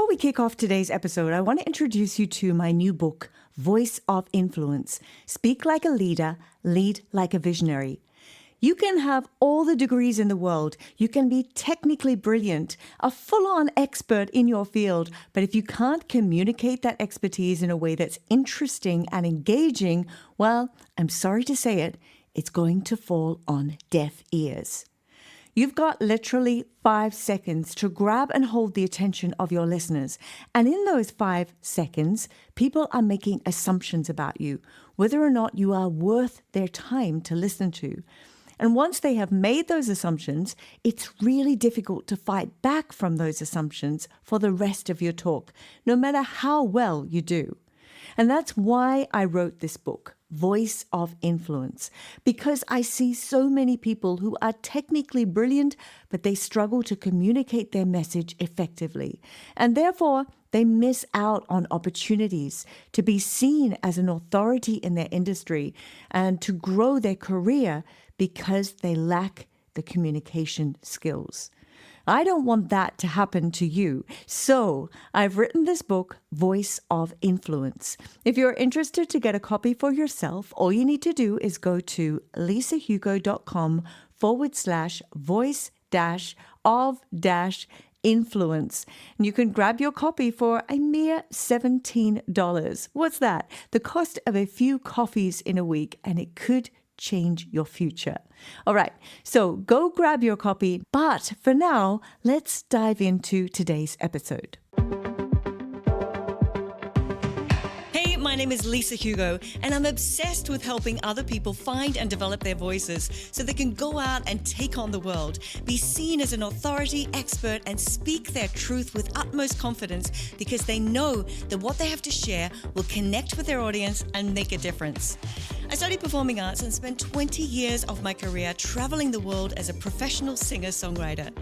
Before we kick off today's episode, I want to introduce you to my new book, Voice of Influence. Speak like a leader, lead like a visionary. You can have all the degrees in the world. You can be technically brilliant, a full-on expert in your field. But if you can't communicate that expertise in a way that's interesting and engaging, well, I'm sorry to say it, it's going to fall on deaf ears. You've got literally 5 seconds to grab and hold the attention of your listeners. And in those 5 seconds, people are making assumptions about you, whether or not you are worth their time to listen to. And once they have made those assumptions, it's really difficult to fight back from those assumptions for the rest of your talk, no matter how well you do. And that's why I wrote this book, Voice of Influence, because I see so many people who are technically brilliant, but they struggle to communicate their message effectively. And therefore, they miss out on opportunities to be seen as an authority in their industry and to grow their career because they lack the communication skills. I don't want that to happen to you. So I've written this book, Voice of Influence. If you're interested to get a copy for yourself, all you need to do is go to lisahugo.com/voice-of-influence. And you can grab your copy for a mere $17. What's that? The cost of a few coffees in a week, and it could change your future. All right, so go grab your copy. But for now, let's dive into today's episode. Hey, my name is Lisa Hugo, and I'm obsessed with helping other people find and develop their voices so they can go out and take on the world, be seen as an authority, expert, and speak their truth with utmost confidence because they know that what they have to share will connect with their audience and make a difference. I studied performing arts and spent 20 years of my career traveling the world as a professional singer-songwriter.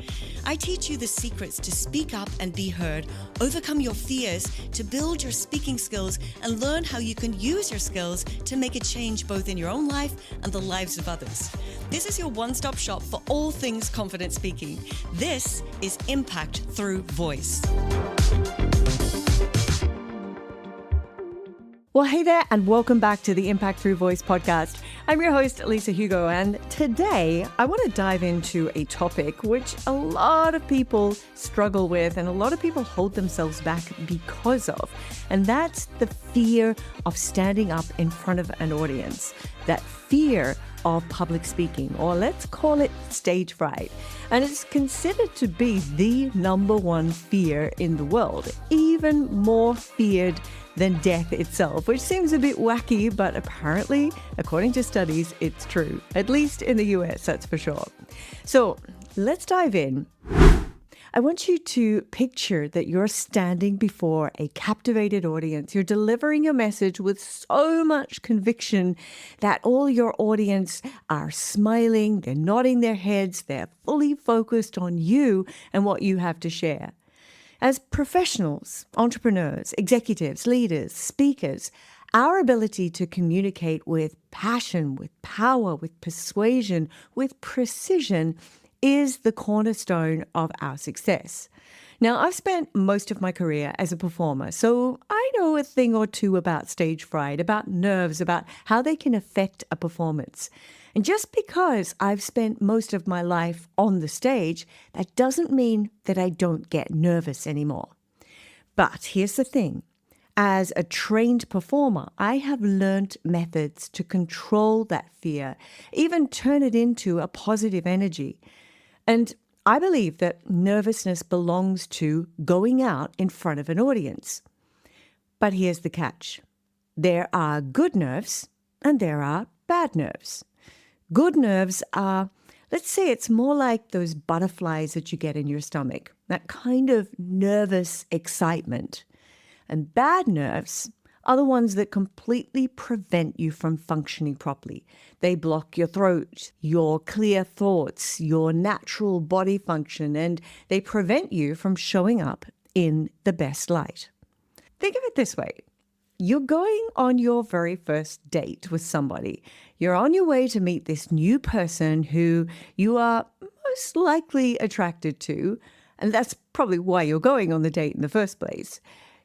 I teach you the secrets to speak up and be heard, overcome your fears, to build your speaking skills, and learn how you can use your skills to make a change both in your own life and the lives of others. This is your one-stop shop for all things confident speaking. This is Impact Through Voice. Well, hey there, and welcome back to the Impact Through Voice podcast. I'm your host, Lisa Hugo, and today I want to dive into a topic which a lot of people struggle with and a lot of people hold themselves back because of, and that's the fear of standing up in front of an audience, that fear of public speaking, or let's call it stage fright. And it's considered to be the number one fear in the world, even more feared than death itself, which seems a bit wacky, but apparently, according to studies, it's true. At least in the US, that's for sure. So let's dive in. I want you to picture that you're standing before a captivated audience. You're delivering your message with so much conviction that all your audience are smiling, they're nodding their heads, they're fully focused on you and what you have to share. As professionals, entrepreneurs, executives, leaders, speakers, our ability to communicate with passion, with power, with persuasion, with precision is the cornerstone of our success. Now, I've spent most of my career as a performer, so I know a thing or two about stage fright, about nerves, about how they can affect a performance. And just because I've spent most of my life on the stage, that doesn't mean that I don't get nervous anymore. But here's the thing. As a trained performer, I have learned methods to control that fear, even turn it into a positive energy. And I believe that nervousness belongs to going out in front of an audience. But here's the catch. There are good nerves and there are bad nerves. Good nerves are, let's say it's more like those butterflies that you get in your stomach, that kind of nervous excitement. And bad nerves are the ones that completely prevent you from functioning properly. They block your throat, your clear thoughts, your natural body function, and they prevent you from showing up in the best light. Think of it this way. You're going on your very first date with somebody. You're on your way to meet this new person who you are most likely attracted to, And that's probably why you're going on the date in the first place.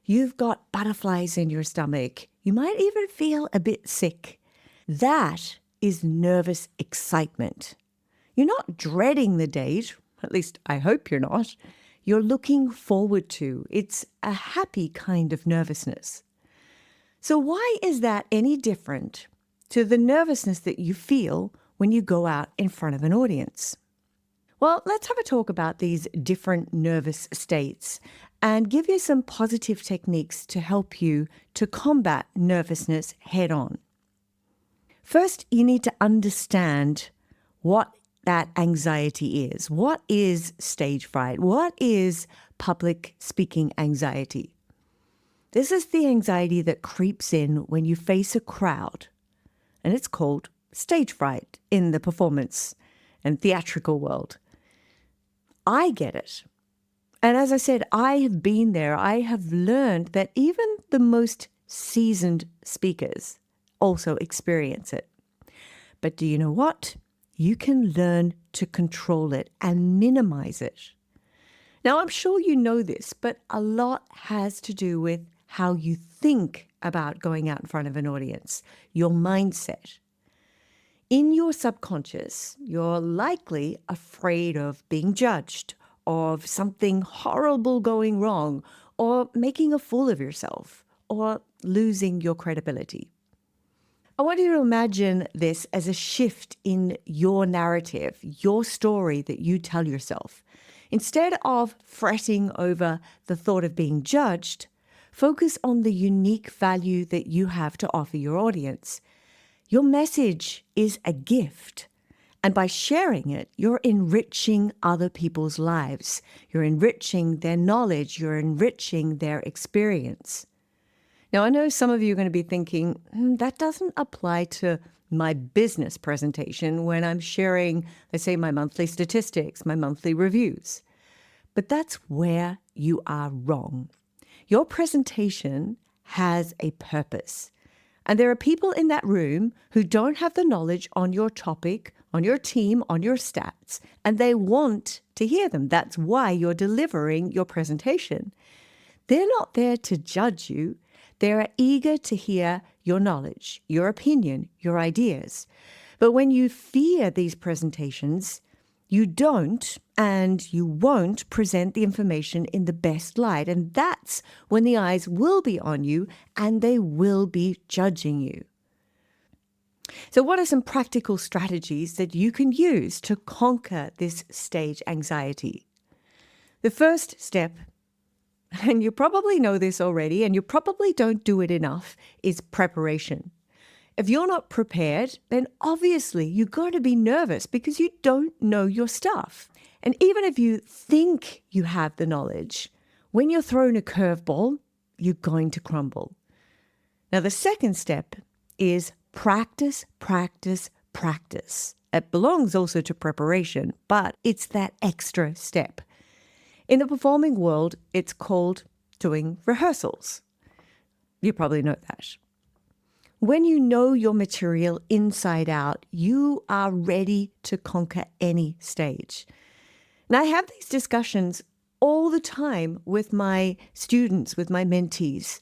You've got butterflies in your stomach. You might even feel a bit sick. That is nervous excitement. You're not dreading the date, at least I hope you're not. You're looking forward to. It's a happy kind of nervousness. So why is that any different to the nervousness that you feel when you go out in front of an audience? Well, let's have a talk about these different nervous states and give you some positive techniques to help you to combat nervousness head on. First, you need to understand what that anxiety is. What is stage fright? What is public speaking anxiety? This is the anxiety that creeps in when you face a crowd, and it's called stage fright in the performance and theatrical world. I get it. And as I said, I have been there. I have learned that even the most seasoned speakers also experience it. But do you know what? You can learn to control it and minimize it. Now, I'm sure you know this, but a lot has to do with how you think about going out in front of an audience, your mindset. In your subconscious, you're likely afraid of being judged, of something horrible going wrong, or making a fool of yourself, or losing your credibility. I want you to imagine this as a shift in your narrative, your story that you tell yourself. Instead of fretting over the thought of being judged, focus on the unique value that you have to offer your audience. Your message is a gift, and by sharing it, you're enriching other people's lives. You're enriching their knowledge. You're enriching their experience. Now, I know some of you are going to be thinking, that doesn't apply to my business presentation when I'm sharing, let's say, my monthly statistics, my monthly reviews. But that's where you are wrong. Your presentation has a purpose. And there are people in that room who don't have the knowledge on your topic, on your team, on your stats, and they want to hear them. That's why you're delivering your presentation. They're not there to judge you. They're eager to hear your knowledge, your opinion, your ideas. But when you fear these presentations, you don't and you won't present the information in the best light. And that's when the eyes will be on you and they will be judging you. So what are some practical strategies that you can use to conquer this stage anxiety? The first step, and you probably know this already, and you probably don't do it enough, is preparation. If you're not prepared, then obviously you're going to be nervous because you don't know your stuff. And even if you think you have the knowledge, when you're thrown a curveball, you're going to crumble. Now, the second step is practice, practice, practice. It belongs also to preparation, but it's that extra step. In the performing world, it's called doing rehearsals. You probably know that. When you know your material inside out, you are ready to conquer any stage. And I have these discussions all the time with my students, with my mentees.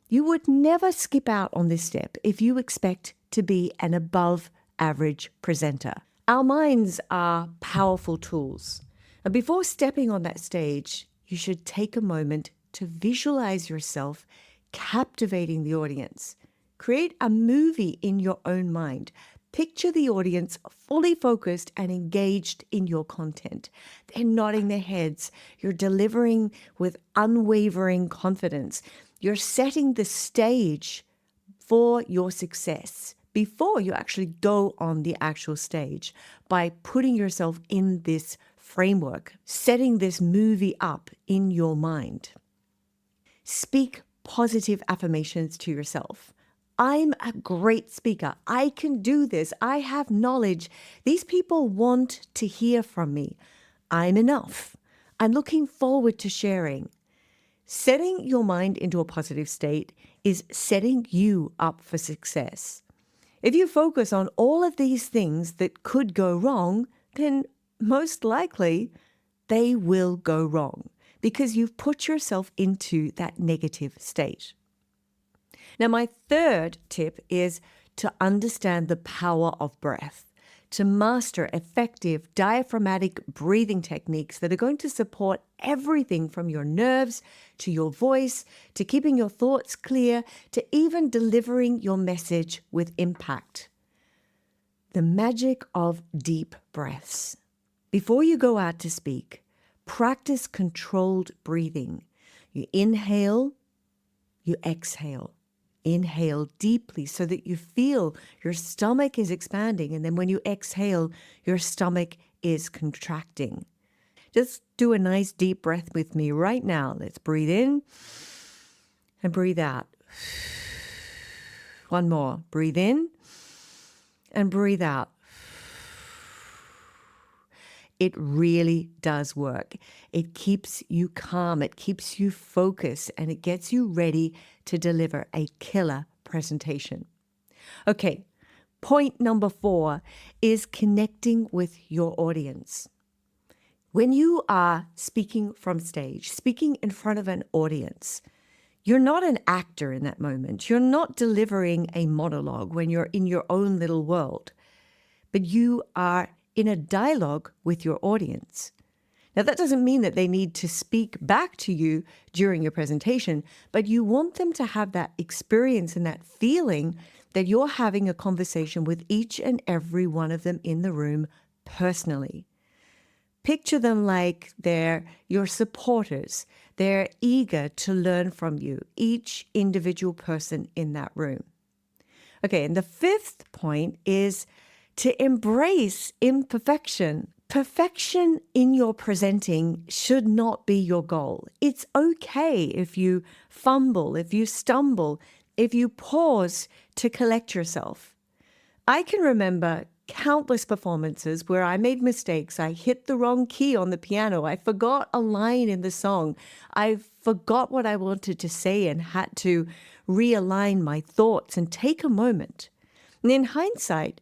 You would never skip out on this step if you expect to be an above average presenter. Our minds are powerful tools. And before stepping on that stage, you should take a moment to visualize yourself captivating the audience. Create a movie in your own mind. Picture the audience fully focused and engaged in your content. They're nodding their heads. You're delivering with unwavering confidence. You're setting the stage for your success before you actually go on the actual stage by putting yourself in this framework, setting this movie up in your mind. Speak positive affirmations to yourself. I'm a great speaker. I can do this. I have knowledge. These people want to hear from me. I'm enough. I'm looking forward to sharing. Setting your mind into a positive state is setting you up for success. If you focus on all of these things that could go wrong, then most likely they will go wrong because you've put yourself into that negative state. Now, my third tip is to understand the power of breath, to master effective diaphragmatic breathing techniques that are going to support everything from your nerves to your voice, to keeping your thoughts clear, to even delivering your message with impact. The magic of deep breaths. Before you go out to speak, practice controlled breathing. You inhale, you exhale. Inhale deeply so that you feel your stomach is expanding. And then when you exhale, your stomach is contracting. Just do a nice deep breath with me right now. Let's breathe in and breathe out. One more. Breathe in and breathe out. It really does work. It keeps you calm, it keeps you focused, and it gets you ready to deliver a killer presentation. Okay, point number 4 is connecting with your audience. When you are speaking from stage, speaking in front of an audience, you're not an actor in that moment. You're not delivering a monologue when you're in your own little world, but you are in a dialogue with your audience. Now, that doesn't mean that they need to speak back to you during your presentation, but you want them to have that experience and that feeling that you're having a conversation with each and every one of them in the room personally. Picture them like they're your supporters. They're eager to learn from you, each individual person in that room. Okay, and the 5th point is to embrace imperfection. Perfection in your presenting should not be your goal. It's okay if you fumble, if you stumble, if you pause to collect yourself. I can remember countless performances where I made mistakes. I hit the wrong key on the piano. I forgot a line in the song. I forgot what I wanted to say and had to realign my thoughts and take a moment. And in hindsight,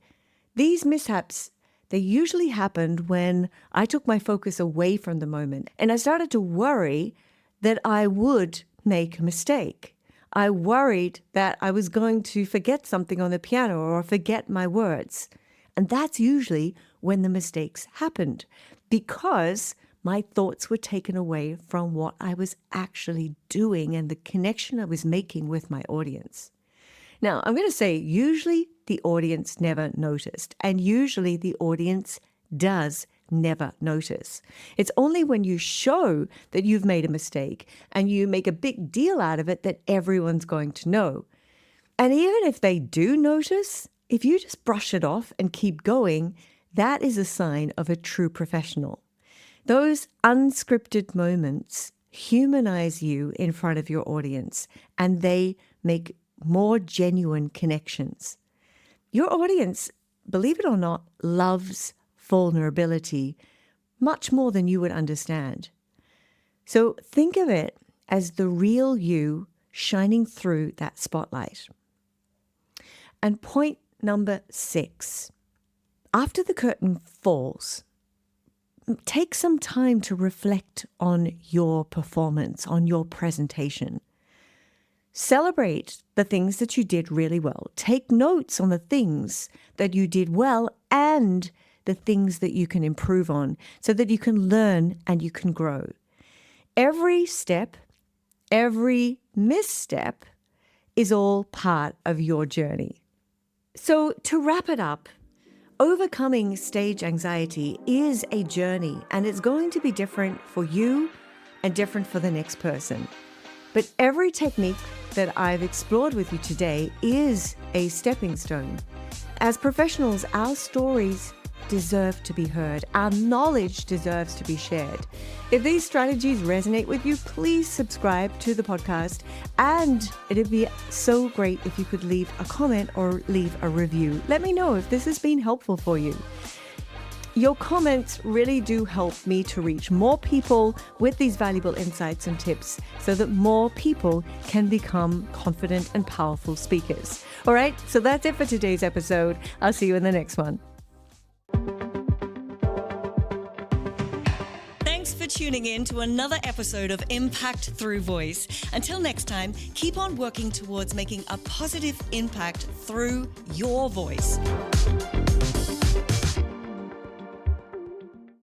these mishaps, they usually happened when I took my focus away from the moment and I started to worry that I would make a mistake. I worried that I was going to forget something on the piano or forget my words. And that's usually when the mistakes happened because my thoughts were taken away from what I was actually doing and the connection I was making with my audience. Now, I'm going to say usually the audience never noticed, and usually the audience does never notice. It's only when you show that you've made a mistake and you make a big deal out of it that everyone's going to know. And even if they do notice, if you just brush it off and keep going, that is a sign of a true professional. Those unscripted moments humanize you in front of your audience, and they make more genuine connections. Your audience, believe it or not, loves vulnerability much more than you would understand. So think of it as the real you shining through that spotlight. And point number 6, after the curtain falls, take some time to reflect on your performance, on your presentation. Celebrate the things that you did really well. Take notes on the things that you did well and the things that you can improve on so that you can learn and you can grow. Every step, every misstep is all part of your journey. So to wrap it up, overcoming stage anxiety is a journey, and it's going to be different for you and different for the next person. But every technique that I've explored with you today is a stepping stone. As professionals, our stories deserve to be heard. Our knowledge deserves to be shared. If these strategies resonate with you, please subscribe to the podcast. And it'd be so great if you could leave a comment or leave a review. Let me know if this has been helpful for you. Your comments really do help me to reach more people with these valuable insights and tips so that more people can become confident and powerful speakers. All right, so that's it for today's episode. I'll see you in the next one. Thanks for tuning in to another episode of Impact Through Voice. Until next time, keep on working towards making a positive impact through your voice.